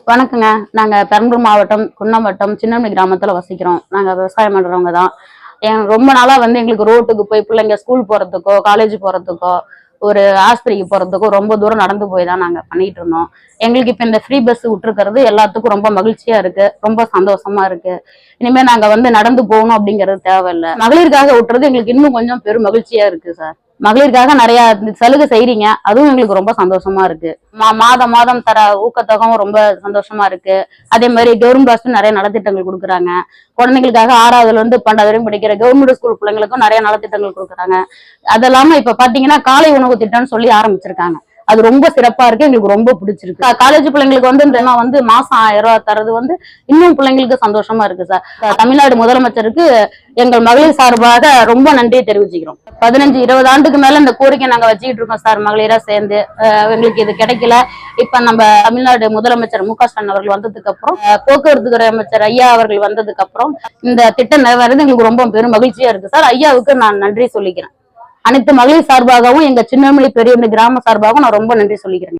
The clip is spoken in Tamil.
வணக்கங்க. நாங்க பெரம்பலூர் மாவட்டம், குன்னம் வட்டம், சின்னமலை கிராமத்துல வசிக்கிறோம். நாங்க விவசாயம் பண்றவங்க தான். ரொம்ப நாளா எங்களுக்கு ரோட்டுக்கு போய் பிள்ளைங்க ஸ்கூல் போறதுக்கோ, காலேஜ் போறதுக்கோ, ஒரு ஆஸ்பத்திரிக்கு போறதுக்கோ ரொம்ப தூரம் நடந்து போய் தான் நாங்க பண்ணிட்டு இருந்தோம். எங்களுக்கு இப்ப இந்த ஃப்ரீ பஸ் விட்டுருக்கிறது எல்லாத்துக்கும் ரொம்ப மகிழ்ச்சியா இருக்கு. ரொம்ப சந்தோஷமா இருக்கு. இனிமே நாங்க நடந்து போகணும் அப்படிங்கிறது தேவையில்ல. மகளிருக்காக விட்டுறது எங்களுக்கு இன்னும் கொஞ்சம் பெரும் மகிழ்ச்சியா இருக்கு சார். மகளிருக்காக நிறைய சலுகை செய்றீங்க. அதுவும் எங்களுக்கு ரொம்ப சந்தோஷமா இருக்கு. மாதம் மாதம் தர ஊக்கத்தொகையும் ரொம்ப சந்தோஷமா இருக்கு. அதே மாதிரி கவர்மெண்ட் பஸ் நிறைய நலத்திட்டங்கள் கொடுக்குறாங்க. குழந்தைங்களுக்காக 6வதுல இருந்து 12வது வரையும் படிக்கிற கவர்மெண்ட் ஸ்கூல் பிள்ளைங்களுக்கும் நிறைய நலத்திட்டங்கள் கொடுக்குறாங்க. அது இல்லாம இப்ப பாத்தீங்கன்னா காலை உணவு திட்டம்னு சொல்லி ஆரம்பிச்சிருக்காங்க. அது ரொம்ப சிறப்பா இருக்கு. எங்களுக்கு ரொம்ப பிடிச்சிருக்கு. காலேஜ் பிள்ளைங்களுக்கு மாசம் 1000 ரூபாய் தரது இன்னும் பிள்ளைங்களுக்கு சந்தோஷமா இருக்கு சார். தமிழ்நாடு முதலமைச்சருக்கு எங்கள் மகளிர் சார்பாக ரொம்ப நன்றியை தெரிவிச்சுக்கிறோம். 15-20 ஆண்டுக்கு மேல இந்த கோரிக்கை நாங்க வச்சுக்கிட்டு இருக்கோம் சார். மகளிரா சேர்ந்து எங்களுக்கு இது கிடைக்கல. இப்ப நம்ம தமிழ்நாடு முதலமைச்சர் மு க ஸ்டாலின் அவர்கள் வந்ததுக்கு அப்புறம், போக்குவரத்து துறை அமைச்சர் ஐயா அவர்கள் வந்ததுக்கு அப்புறம் இந்த திட்டம் நிறைவேறது எங்களுக்கு ரொம்ப பெரும் மகிழ்ச்சியா இருக்கு சார். ஐயாவுக்கு நான் நன்றி சொல்லிக்கிறேன். அனைத்து மகளிர் சார்பாகவும், எங்க சின்னமலை பெரியமலை கிராம சார்பாகவும் நான் ரொம்ப நன்றி சொல்லிக்கிறேன்.